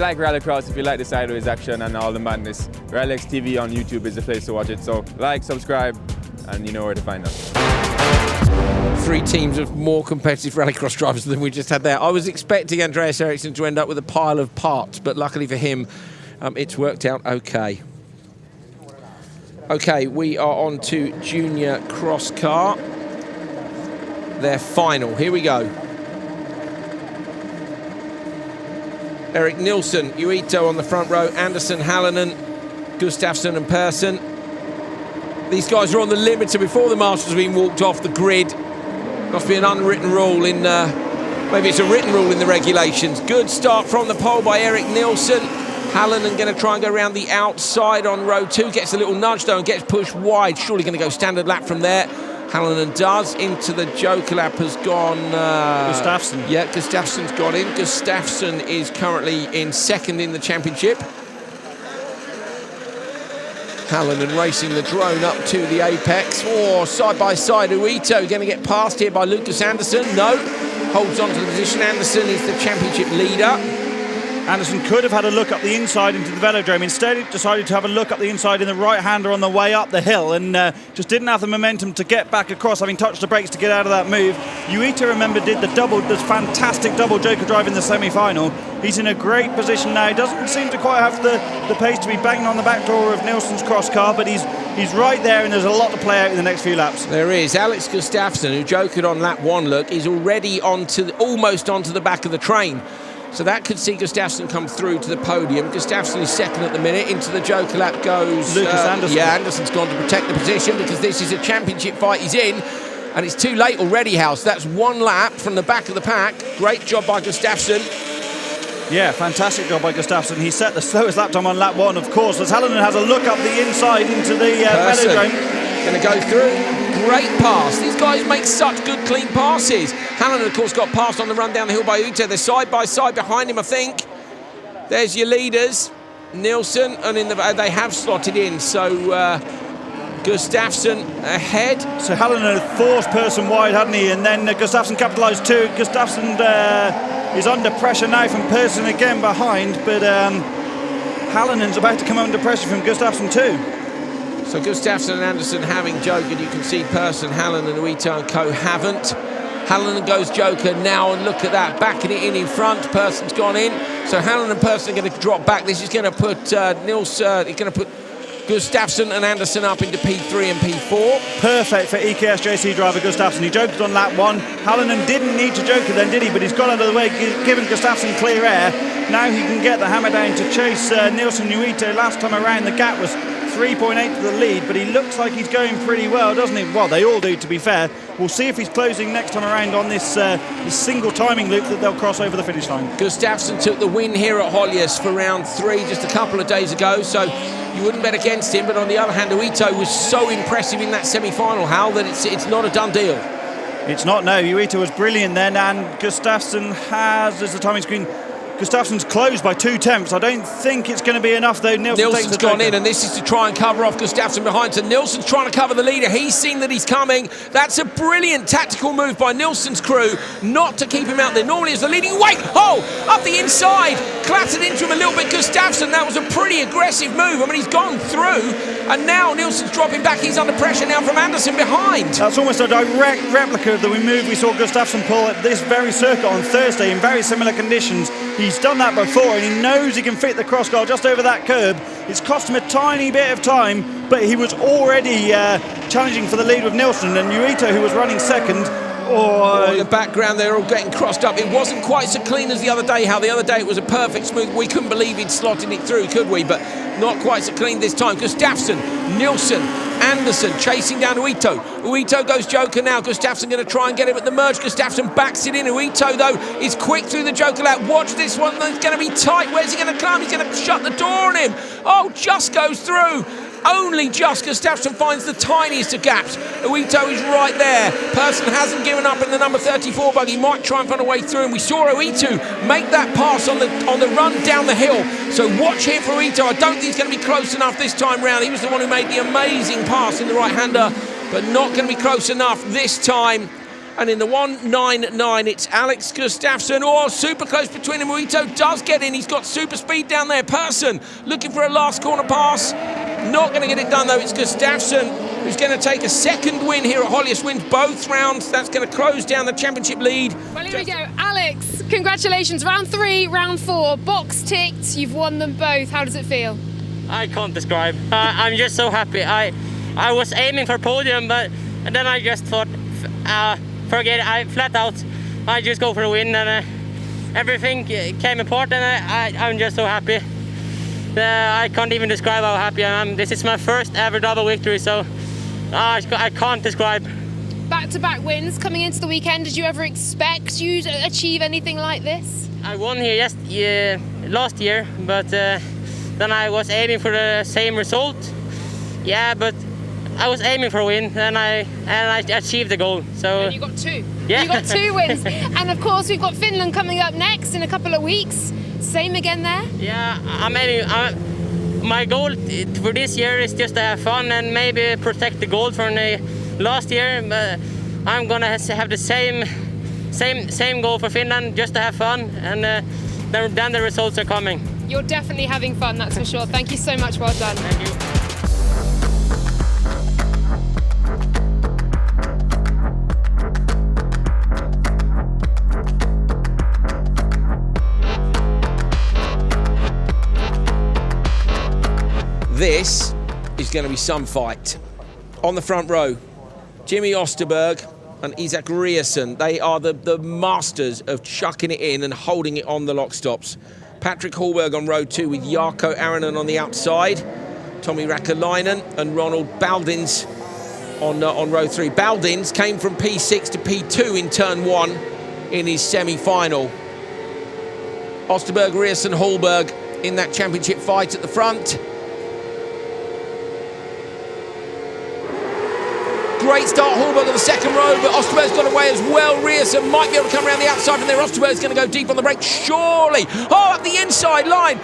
like rallycross, if you like the sideways action and all the madness, RallyX TV on YouTube is the place to watch it. So like, subscribe, and you know where to find us. 3 teams of more competitive rallycross drivers than we just had there. I was expecting Andreas Eriksson to end up with a pile of parts, but luckily for him, it's worked out okay. Okay, we are on to Junior Crosscar. Their final. Here we go. Erik Nilsson, Uito on the front row, Anderson, Hallinen, Gustafsson and Persson. These guys are on the limiter before the marshals have been walked off the grid. Must be an unwritten rule in, maybe it's a written rule in the regulations. Good start from the pole by Erik Nilsson. Hallinen going to try and go around the outside on row 2. Gets a little nudge though and gets pushed wide. Surely going to go standard lap from there. Hallinen does. Into the Joker lap has gone... Gustafsson. Yeah, Gustafsson's got in. Gustafsson is currently in second in the championship. Hallinen racing the drone up to the apex. Oh, side by side, Uito going to get passed here by Lucas Anderson. No, holds on to the position. Anderson is the championship leader. Anderson could have had a look up the inside into the velodrome. Instead, he decided to have a look up the inside in the right-hander on the way up the hill and just didn't have the momentum to get back across, having touched the brakes to get out of that move. Uito, remember, did the fantastic double Joker drive in the semi-final. He's in a great position now. He doesn't seem to quite have the pace to be banging on the back door of Nilsson's Crosscar, but he's right there, and there's a lot to play out in the next few laps. There is. Alex Gustafsson, who jokered on lap 1, look, is already almost onto the back of the train. So that could see Gustafsson come through to the podium. Gustafsson is second at the minute. Into the Joker lap goes... Lucas Anderson. Yeah, Anderson's gone to protect the position because this is a championship fight he's in. And it's too late already, House. That's 1 lap from the back of the pack. Great job by Gustafsson. Yeah, fantastic job by Gustafsson. He set the slowest lap time on lap 1, of course, as Hallinen has a look up the inside into the velodrome. Going to go through. Great pass. These guys make such good, clean passes. Hallinen, of course, got passed on the run down the hill by Uito. They're side by side behind him, I think. There's your leaders, Nilsson, and they have slotted in. So Gustafsson ahead. So Hallinen had forced Persson wide, hadn't he? And then Gustafsson capitalised too. Gustafsson is under pressure now from Persson again behind, but Hallinen's about to come under pressure from Gustafsson too. So Gustafsson and Anderson having jokered. You can see Persson, Hallinen, Uito and co haven't. Hallinen goes Joker now, and look at that, backing it in front. Persson's gone in. So Hallinen and Persson are going to drop back. This is going to put Gustafsson and Anderson up into P3 and P4. Perfect for EKS JC driver Gustafsson. He joked on lap 1. Hallinen didn't need to joker then, did he? But he's got out of the way, giving Gustafsson clear air. Now he can get the hammer down to chase Nilsson Uito. Last time around, the gap was 3.8 to the lead, but he looks like he's going pretty well, doesn't he? Well, they all do, to be fair. We'll see if he's closing next time around on this single timing loop that they'll cross over the finish line. Gustafsson took the win here at Höljes for round 3 just a couple of days ago, so you wouldn't bet against him. But on the other hand, Uito was so impressive in that semi-final, Hal, that it's not a done deal. It's not, no. Uito was brilliant then, and Gustafsson has, as the timing screen, Gustafsson's closed by 2 tenths. I don't think it's going to be enough though. Nilsson's gone in, and this is to try and cover off Gustafsson behind. So Nilsson's trying to cover the leader. He's seen that he's coming. That's a brilliant tactical move by Nilsson's crew, not to keep him out there. Normally it's the leading. Wait! Oh! Up the inside! Clattered into him a little bit, Gustafsson. That was a pretty aggressive move. I mean, he's gone through, and now Nilsson's dropping back. He's under pressure now from Anderson behind. That's almost a direct replica of the move we saw Gustafsson pull at this very circuit on Thursday in very similar conditions. He's done that before, and he knows he can fit the crosscar just over that curb. It's cost him a tiny bit of time, but he was already challenging for the lead with Nilsson, and Uito, who was running second. In the background, they're all getting crossed up. It wasn't quite so clean as the other day. How the other day it was a perfect smooth. We couldn't believe he'd slotted it through, could we? But not quite so clean this time. Gustafsson, Nilsson, Anderson chasing down Uito. Uito goes Joker now. Gustafsson going to try and get him at the merge. Gustafsson backs it in. Uito, though, is quick through the Joker lap. Watch this one. It's going to be tight. Where's he going to climb? He's going to shut the door on him. Oh, just goes through. Only just. Gustafsson finds the tiniest of gaps. Uito is right there. Persson hasn't given up in the number 34 buggy. Might try and find a way through, and we saw Uito make that pass on the run down the hill. So watch here for Uito. I don't think he's going to be close enough this time round. He was the one who made the amazing pass in the right-hander, but not going to be close enough this time. And in the 1.99, it's Alex Gustafsson. Oh, super close between them. Muito does get in. He's got super speed down there. Person looking for a last corner pass. Not going to get it done, though. It's Gustafsson who's going to take a second win here at Höljes. Wins both rounds. That's going to close down the championship lead. Well, here we go. Alex, congratulations. Round 3, round 4. Box ticked. You've won them both. How does it feel? I can't describe. I'm just so happy. I was aiming for podium, and then I just thought, forget it. I flat out, I just go for a win, and everything came apart, and I'm just so happy. I can't even describe how happy I am. This is my first ever double victory, so I can't describe. Back-to-back wins coming into the weekend. Did you ever expect you to achieve anything like this? I won here last year, but then I was aiming for the same result. Yeah, but I was aiming for a win, and I achieved the goal. So and you got 2. Yeah. You got 2 wins. And of course, we've got Finland coming up next in a couple of weeks. Same again there? Yeah, my goal for this year is just to have fun and maybe protect the gold from the last year. But I'm gonna have the same goal for Finland, just to have fun, and then the results are coming. You're definitely having fun, that's for sure. Thank you so much. Well done. Thank you. This is going to be some fight. On the front row, Jimmy Osterberg and Isak Riesson. They are the masters of chucking it in and holding it on the lock stops. Patrick Hallberg on row 2 with Jarkko Aronen on the outside. Tommi Räikkönen and Ronald Baldins on row 3. Baldins came from P6 to P2 in turn 1 in his semi-final. Osterberg, Riesson, Hallberg in that championship fight at the front. Great start, Hallberg on the second row, but Osterberg's got away as well. Riesson might be able to come around the outside from there. Osterberg's going to go deep on the brake, surely. Oh, up the inside line.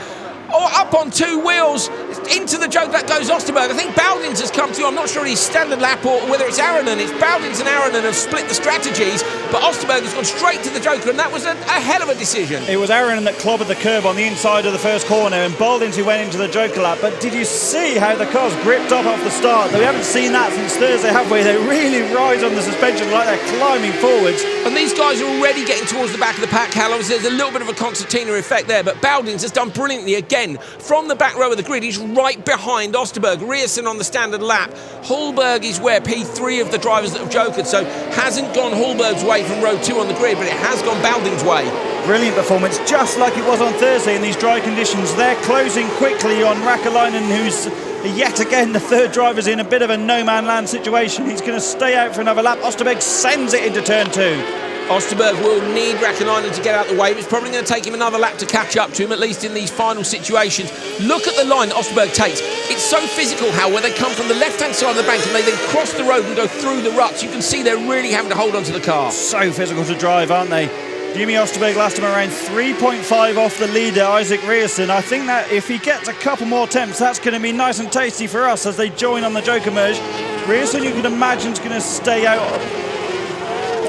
Oh, up on 2 wheels. Into the joke that goes Osterberg. I think Baldins has come through. I'm not sure he's standard lap or whether it's Aronen. It's Baldins and Aronen have split the strategies, but Osterberg has gone straight to the joker, and that was a hell of a decision. It was Aronen that clobbered the curb on the inside of the first corner, and Baldins who went into the joker lap. But did you see how the cars gripped up off the start? We haven't seen that since Thursday, have we? They really rise on the suspension like they're climbing forwards. And these guys are already getting towards the back of the pack, Callum. There's a little bit of a concertina effect there, but Baldins has done brilliantly again. From the back row of the grid, he's right behind Osterberg. Riesson on the standard lap. Hallberg is where P3 of the drivers that have jokered, so hasn't gone Hallberg's way from row 2 on the grid, but it has gone Baldins' way. Brilliant performance, just like it was on Thursday in these dry conditions. They're closing quickly on Räikkönen, who's yet again the third driver's in a bit of a no-man land situation. He's going to stay out for another lap. Osterberg sends it into turn 2. Osterberg will need Räikkönen to get out of the way, but it's probably going to take him another lap to catch up to him, at least in these final situations. Look at the line that Osterberg takes. It's so physical, how where they come from the left-hand side of the bank and they then cross the road and go through the ruts. You can see they're really having to hold on to the car. So physical to drive, aren't they? Jimmy Osterberg last time around 3.5 off the leader, Isak Riesson. I think that if he gets a couple more attempts, that's going to be nice and tasty for us as they join on the joker merge. Riesson, you can imagine, is going to stay out.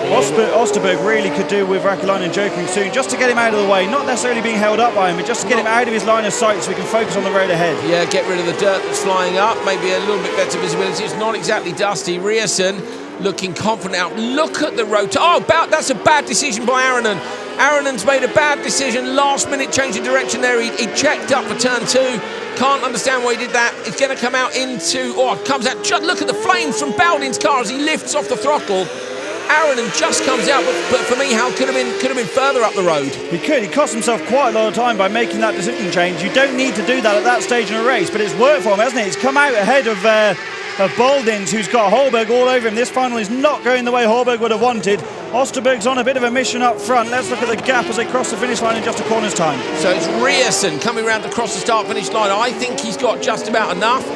Osterberg really could do with Räikkönen jokering soon, just to get him out of the way, not necessarily being held up by him, but just to get him out of his line of sight so we can focus on the road ahead. Yeah, get rid of the dirt that's flying up, maybe a little bit better visibility. It's not exactly dusty. Riesson looking confident out. Look at the road. Oh, that's a bad decision by Aronen. Aronen's made a bad decision, last minute change of direction there. He checked up for turn 2. Can't understand why he did that. It's going to come out into, comes out. Just look at the flames from Baldin's car as he lifts off the throttle. Aronen just comes out, but for me, Hal could have been further up the road. He could. He cost himself quite a lot of time by making that decision change. You don't need to do that at that stage in a race, but it's worked for him, hasn't it? He's come out ahead of Baldins, who's got Hallberg all over him. This final is not going the way Hallberg would have wanted. Osterberg's on a bit of a mission up front. Let's look at the gap as they cross the finish line in just a corner's time. So it's Riesson coming around to cross the start-finish line. I think he's got just about enough.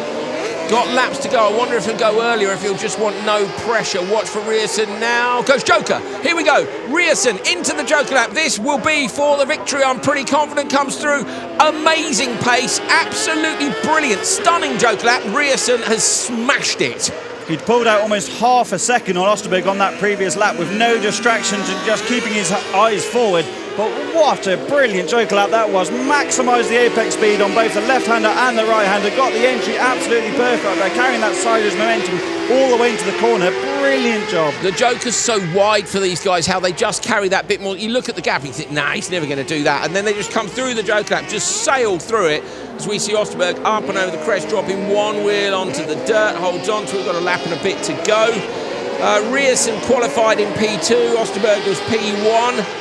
Got laps to go. I wonder if he'll go earlier, if he'll just want no pressure. Watch for Riesson now. Goes Joker. Here we go. Riesson into the Joker lap. This will be for the victory. I'm pretty confident comes through. Amazing pace. Absolutely brilliant. Stunning Joker lap. Riesson has smashed it. He'd pulled out almost half a second on Osterberg on that previous lap with no distractions and just keeping his eyes forward. But what a brilliant joker lap that was. Maximised the apex speed on both the left-hander and the right-hander. Got the entry absolutely perfect. They're carrying that sideways momentum all the way into the corner. Brilliant job. The joker's so wide for these guys, how they just carry that bit more. You look at the gap, you think, nah, he's never going to do that. And then they just come through the joker lap, just sail through it. As we see Osterberg up and over the crest, dropping one wheel onto the dirt, holds on to it, got a lap and a bit to go. Rierson qualified in P2, Osterberg was P1.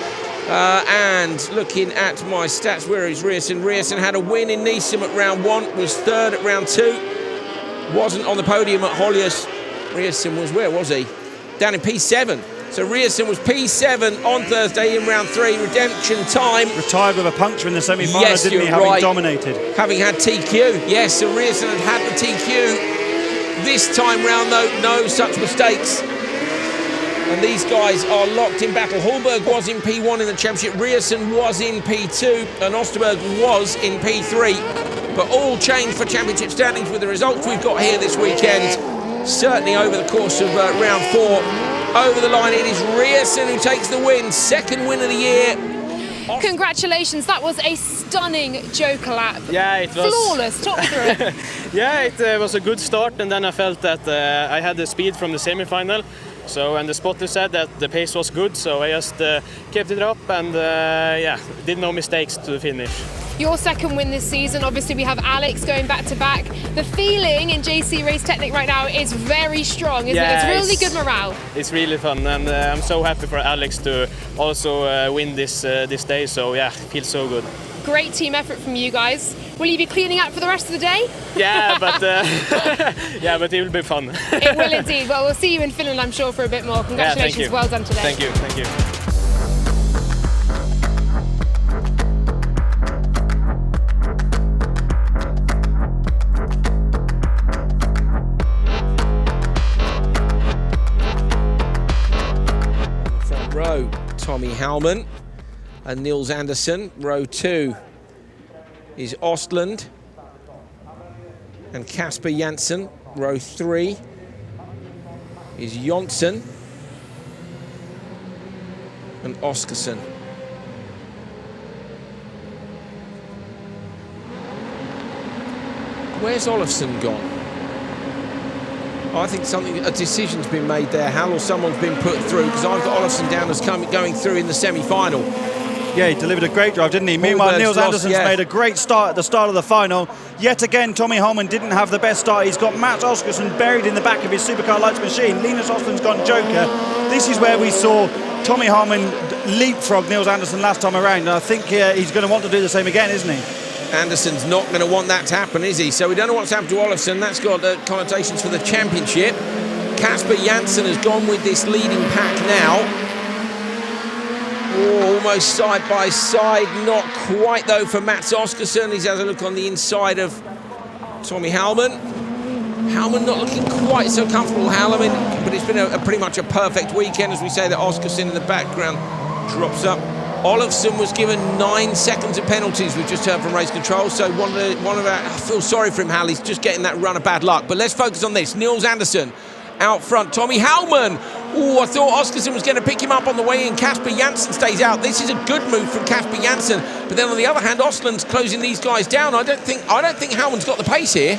And looking at my stats, where is Rierson? Rierson had a win in Neeson at round 1, was 3rd at round 2. Wasn't on the podium at Höljes. Rierson was, where was he? Down in P7. So Rierson was P7 on Thursday in round 3, redemption time. Retired with a puncture in the semi-final, yes, didn't he, having dominated? Having had TQ, yes, so Rierson had the TQ. This time round, though, no such mistakes. And these guys are locked in battle. Hallberg was in P1 in the championship, Rierson was in P2, and Osterberg was in P3. But all changed for championship standings with the results we've got here this weekend. Certainly over the course of round 4. Over the line, it is Rierson who takes the win. 2nd win of the year. Congratulations, that was a stunning joker lap. Yeah, it was flawless. Talk me through it. Yeah, it was a good start, and then I felt that I had the speed from the semi-final. So, and the spotter said that the pace was good, so I just kept it up and yeah, did no mistakes to the finish. Your 2nd win this season, obviously we have Alex going back to back. The feeling in JC Race Technic right now is very strong, isn't it? It's really good morale. It's really fun, and I'm so happy for Alex to also win this day, so yeah, it feels so good. Great team effort from you guys. Will you be cleaning up for the rest of the day? Yeah, but yeah, but it will be fun. It will indeed. Well, we'll see you in Finland, I'm sure, for a bit more. Congratulations, yeah, well done today. Thank you, thank you. Front row, Tommy Hallman and Niels Andersen. Row 2 is Ostland and Kasper Janssen. Row 3 is Jonsson and Oskarsson. Where's Olofsson gone? I think a decision's been made there, Hal, or someone's been put through, because I've got Olofsson down as going through in the semi-final. Yeah, he delivered a great drive, didn't he? Meanwhile, Niels Andersen's made a great start at the start of the final. Yet again, Tommy Holman didn't have the best start. He's got Mats Oskarsson buried in the back of his Supercar Lights machine. Linus Ostland's gone joker. This is where we saw Tommy Holman leapfrog Niels Andersen last time around. And I think he's going to want to do the same again, isn't he? Anderson's not going to want that to happen, is he? So we don't know what's happened to Olofsson. That's got connotations for the championship. Kasper Janssen has gone with this leading pack now. Oh, almost side by side, not quite though for Mats Oskarsson. He's had a look on the inside of Tommy Hallman. Hallman not looking quite so comfortable, Hallman, but it's been pretty much a perfect weekend, as we say that Oskarsson in the background drops up. Olofsson was given 9 seconds of penalties, we've just heard from race control, so one of our, I feel sorry for him, Hal, he's just getting that run of bad luck. But let's focus on this. Niels Andersen out front, Tommy Hallman. Oh, I thought Oskarsson was going to pick him up on the way in. Kasper Janssen stays out. This is a good move from Kasper Janssen. But then on the other hand, Ostland's closing these guys down. I don't think Hallman's got the pace here.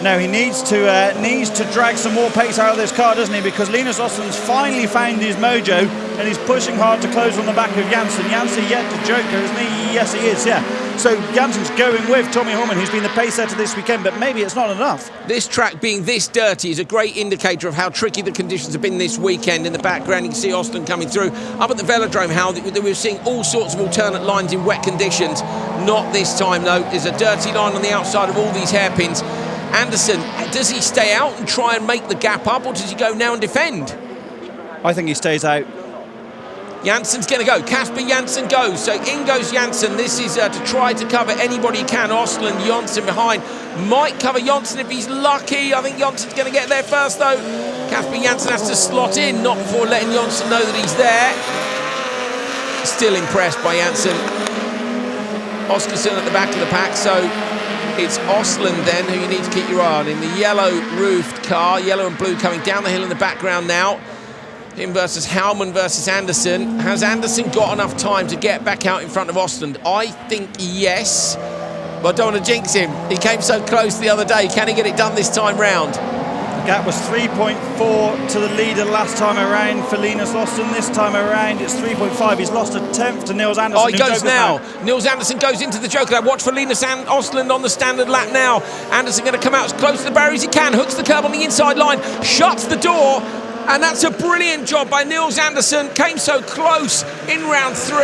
No, he needs to drag some more pace out of this car, doesn't he? Because Linus Ostland's finally found his mojo and he's pushing hard to close on the back of Janssen. Janssen yet to joker, isn't he? Yes, he is, yeah. So Janssen's going with Tommy Holman, who's been the pace setter this weekend, but maybe it's not enough. This track being this dirty is a great indicator of how tricky the conditions have been this weekend. In the background, you can see Ostland coming through. Up at the velodrome, Hal, we're seeing all sorts of alternate lines in wet conditions. Not this time, though. There's a dirty line on the outside of all these hairpins. Andersen, does he stay out and try and make the gap up, or does he go now and defend? I think he stays out. Janssen's going to go. Kasper Janssen goes. So in goes Janssen. This is to try to cover anybody he can. Ostland, Jonsson behind. Might cover Jonsson if he's lucky. I think Jonsson's going to get there first, though. Kasper Janssen has to slot in, not before letting Jonsson know that he's there. Still impressed by Janssen. Oskarsson at the back of the pack, so It's Osland then who you need to keep your eye on in the yellow-roofed car, yellow and blue coming down the hill in the background now. Him versus Howman versus Anderson. Has Anderson got enough time to get back out in front of Osland? I think yes, but I don't want to jinx him. He came so close the other day. Can he get it done this time round? The gap was 3.4 to the leader last time around for Linus Osland. This time around it's 3.5. He's lost a tenth to Nils Anderson. Oh, he goes now. Nils Anderson goes into the Joker lap. Watch for Linus Osland on the standard lap now. Anderson going to come out as close to the barrier as he can. Hooks the curb on the inside line. Shuts the door. And that's a brilliant job by Nils Anderson. Came so close in round 3.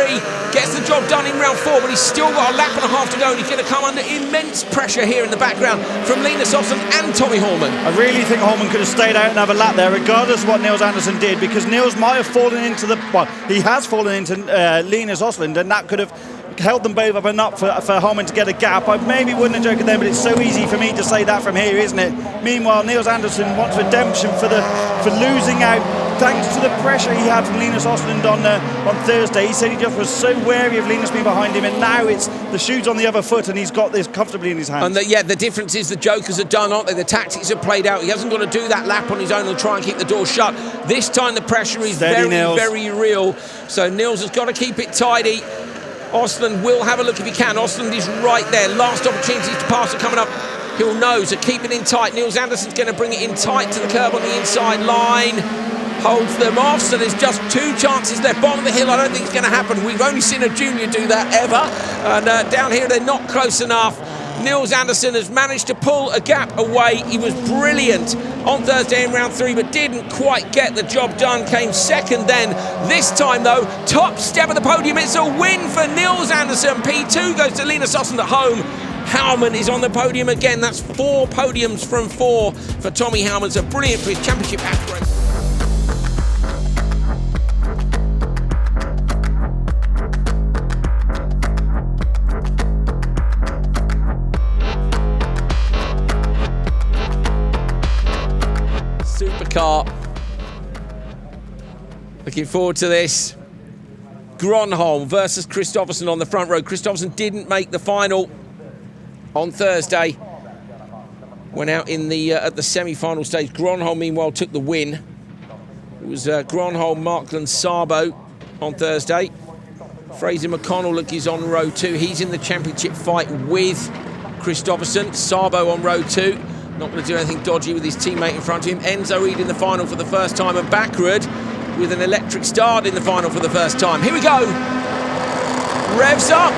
Gets the job done in round 4, but he's still got a lap and a half to go. And he's going to come under immense pressure here in the background from Linus Osland and Tommy Hallman. I really think Hallman could have stayed out another lap there, regardless of what Nils Anderson did, because Nils might have fallen into the... Well, he has fallen into Linus Osland, and that could have held them both up enough for Hallman to get a gap. I maybe wouldn't have joked then, but it's so easy for me to say that from here, isn't it? Meanwhile, Nils Anderson wants redemption for losing out thanks to the pressure he had from Linus Osland on Thursday. He said he just was so wary of Linus being behind him, and now it's the shoe's on the other foot and he's got this comfortably in his hands. And the difference is the jokers are done, aren't they? The tactics are played out. He hasn't got to do that lap on his own and try and keep the door shut. This time the pressure is very real. So Nils has got to keep it tidy. Osland will have a look if he can. Osland is right there. Last opportunity to pass it coming up. He'll know, so keep it in tight. Nils Anderson's going to bring it in tight to the curb on the inside line. Holds them off, so there's just 2 chances left. Bottom of the hill, I don't think it's going to happen. We've only seen a junior do that ever. And down here, they're not close enough. Nils Anderson has managed to pull a gap away. He was brilliant on Thursday in round 3, but didn't quite get the job done. Came second then. This time, though, top step of the podium. It's a win for Nils Anderson. P2 goes to Linus Osland at home. Howman is on the podium again. That's 4 podiums from 4 for Tommy Howman. It's a brilliant for his championship aspirations. Supercar. Looking forward to this. Gronholm versus Kristoffersson on the front row. Kristoffersson didn't make the final on Thursday. Went out in the at the semi-final stage. Gronholm, meanwhile, took the win. It was Gronholm, Markland, Sabo on Thursday. Fraser McConnell is on row 2. He's in the championship fight with Kristoffersson. Sabo on row 2. Not going to do anything dodgy with his teammate in front of him. Enzo Eid in the final for the first time, and Backrud with an electric start in the final for the first time. Here we go. Revs up.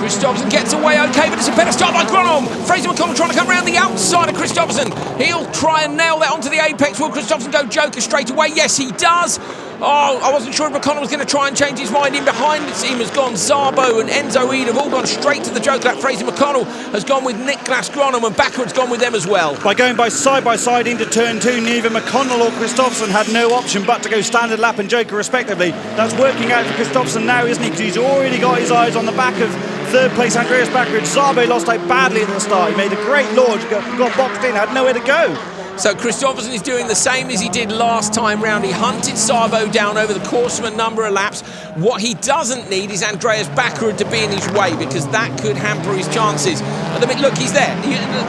Kristoffersson gets away okay, but it's a better start by Gronholm. Fraser McConnell trying to come around the outside of Kristoffersson. He'll try and nail that onto the apex. Will Kristoffersson go Joker straight away? Yes, he does. Oh, I wasn't sure if McConnell was going to try and change his mind. In behind the team has gone Szabo and Enzo Eid have all gone straight to the Joker lap. Fraser McConnell has gone with Niklas Gronholm, and Backward's gone with them as well. By going by side into turn 2, neither McConnell or Kristoffersson had no option but to go standard lap and Joker respectively. That's working out for Kristoffersson now, isn't he? Because he's already got his eyes on the back of third place Andreas Backward. Szabo lost out badly at the start. He made a great launch, got boxed in, had nowhere to go. So Kristoffersson is doing the same as he did last time round. He hunted Szabo down over the course of a number of laps. What he doesn't need is Andreas Backward to be in his way, because that could hamper his chances. At the minute, look, he's there.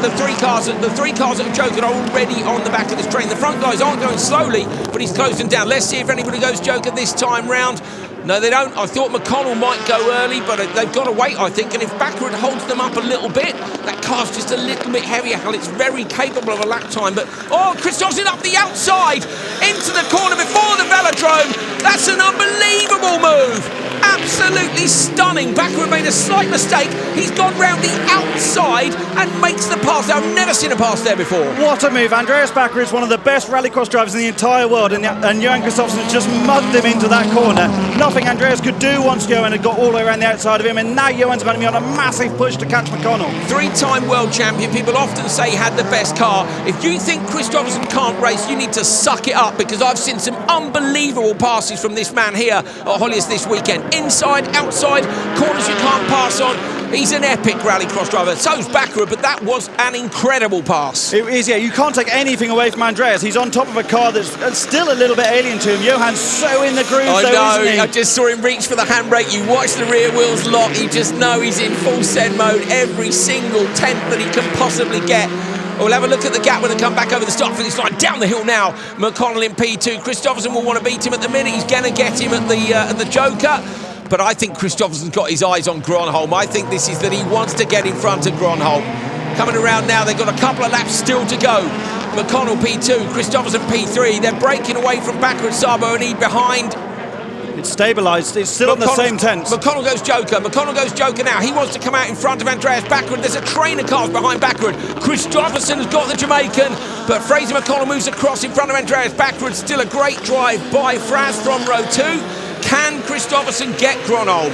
The three cars at Joker are already on the back of this train. The front guys aren't going slowly, but he's closing down. Let's see if anybody goes Joker this time round. No, they don't. I thought McConnell might go early, but they've got to wait, I think. And if Backward holds them up a little bit, that car's just a little bit heavier. Hell, it's very capable of a lap time. But, oh, Kristoffersson up the outside into the corner before the velodrome. That's an unbelievable move. Absolutely stunning. Backward made a slight mistake. He's gone round the outside and makes the pass. I've never seen a pass there before. What a move. Andreas Backward is one of the best rallycross drivers in the entire world, and Johan Kristoffersson just mugged him into that corner. Nothing Andreas could do once Johan had got all the way around the outside of him, and now Johan's going to be on a massive push to catch McConnell. 3-time world champion. People often say he had the best car. If you think Kristoffersson can't race, you need to suck it up, because I've seen some unbelievable passes from this man here at Höljes this weekend. Inside, outside, corners you can't pass on. He's an epic rallycross driver. So's Backward, but that was an incredible pass. It is, yeah. You can't take anything away from Andreas. He's on top of a car that's still a little bit alien to him. Johan's so in the groove, I isn't he? I just saw him reach for the handbrake. You watch the rear wheels lock. You just know he's in full send mode. Every single tenth that he can possibly get. We'll have a look at the gap when they come back over the start finish line. Down the hill now, McConnell in P2. Christopherson will want to beat him at the minute. He's going to get him at the Joker. But I think Christopherson's got his eyes on Gronholm. I think this is that he wants to get in front of Gronholm. Coming around now, they've got a couple of laps still to go. McConnell P2, Christopherson P3. They're breaking away from Backward, Sabo and Ede behind. It's stabilised. It's still on the same tent. McConnell goes Joker. McConnell goes Joker now. He wants to come out in front of Andreas Backward. There's a train of cars behind Backward. Christopherson has got the Jamaican, but Fraser McConnell moves across in front of Andreas Backward. Still a great drive by Fraz from row 2. Can Christopherson get Gronholm?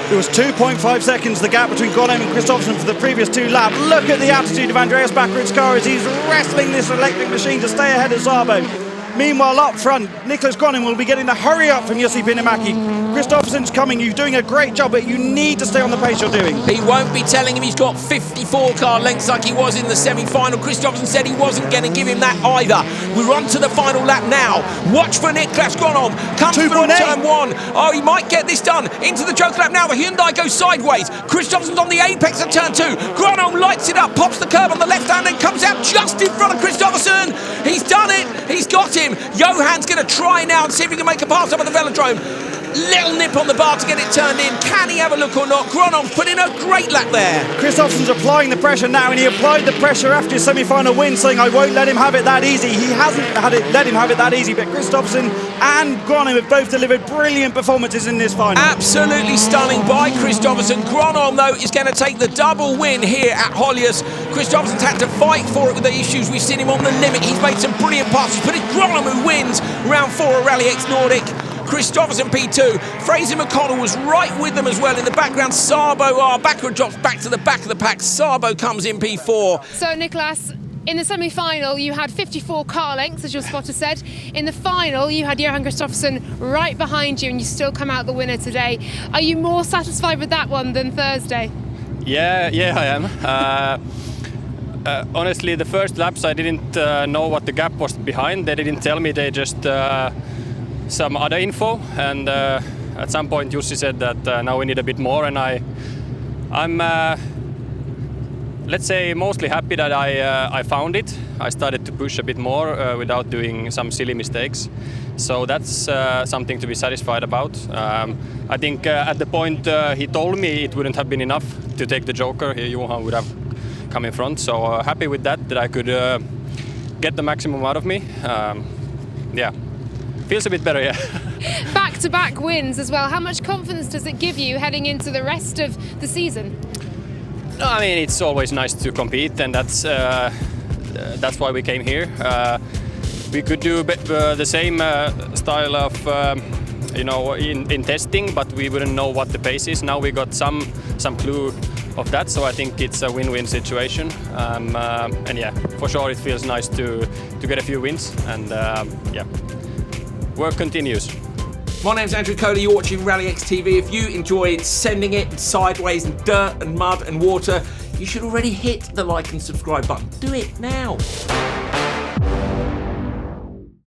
There was 2.5 seconds the gap between Gronholm and Christopherson for the previous 2 laps. Look at the attitude of Andreas Backward's car as he's wrestling this electric machine to stay ahead of Szabo. Meanwhile, up front, Nicholas Gronholm will be getting the hurry up from Jussi Pinnamaki. Christopherson's coming, you're doing a great job, but you need to stay on the pace you're doing. He won't be telling him he's got 54 car lengths like he was in the semi-final. Christopherson said he wasn't going to give him that either. We're on to the final lap now. Watch for Nicholas Gronholm. Comes through on turn 1. Oh, he might get this done. Into the Joker lap now. The Hyundai goes sideways. Christopherson's on the apex of turn 2. Gronholm lights it up, pops the curb on the left hand and comes out just in front of Christopherson. He's done it. He's got him. Johan's going to try now and see if he can make a pass up at the velodrome. Little nip on the bar to get it turned in. Can he have a look or not? Gronholm's put in a great lap there. Christopherson's applying the pressure now, and he applied the pressure after his semi-final win, saying, I won't let him have it that easy. He hasn't let him have it that easy, but Christopherson and Gronholm have both delivered brilliant performances in this final. Absolutely stunning by Christopherson. Gronholm, though, is going to take the double win here at Höljes. Christopherson's had to fight for it with the issues. We've seen him on the limit. He's made some brilliant passes, but it's Gronholm who wins round 4 of RallyX Nordic. Christopherson P2. Fraser McConnell was right with them as well in the background. Szabo, Backward drops back to the back of the pack. Szabo comes in P4. So, Nicholas, in the semi-final, you had 54 car lengths, as your spotter said. In the final, you had Johan Kristoffersson right behind you, and you still come out the winner today. Are you more satisfied with that one than Thursday? Yeah, I am. Honestly, the first laps I didn't know what the gap was behind. They didn't tell me. They just some other info, and at some point Jussi said that now we need a bit more, and I'm let's say mostly happy that I found it. I started to push a bit more without doing some silly mistakes, so that's something to be satisfied about. I think at the point he told me it wouldn't have been enough to take the Joker, Johan would have come in front, so happy with that I could get the maximum out of me. Yeah, feels a bit better, yeah. Back-to-back wins as well. How much confidence does it give you heading into the rest of the season? No, I mean, it's always nice to compete, and that's why we came here. We could do the same style of, in testing, but we wouldn't know what the pace is. Now we got some clue of that, so I think it's a win-win situation. And yeah, for sure it feels nice to get a few wins, and yeah, work continues. My name's Andrew Coley, you're watching RallyX TV. If you enjoyed sending it sideways in dirt and mud and water, you should already hit the like and subscribe button. Do it now.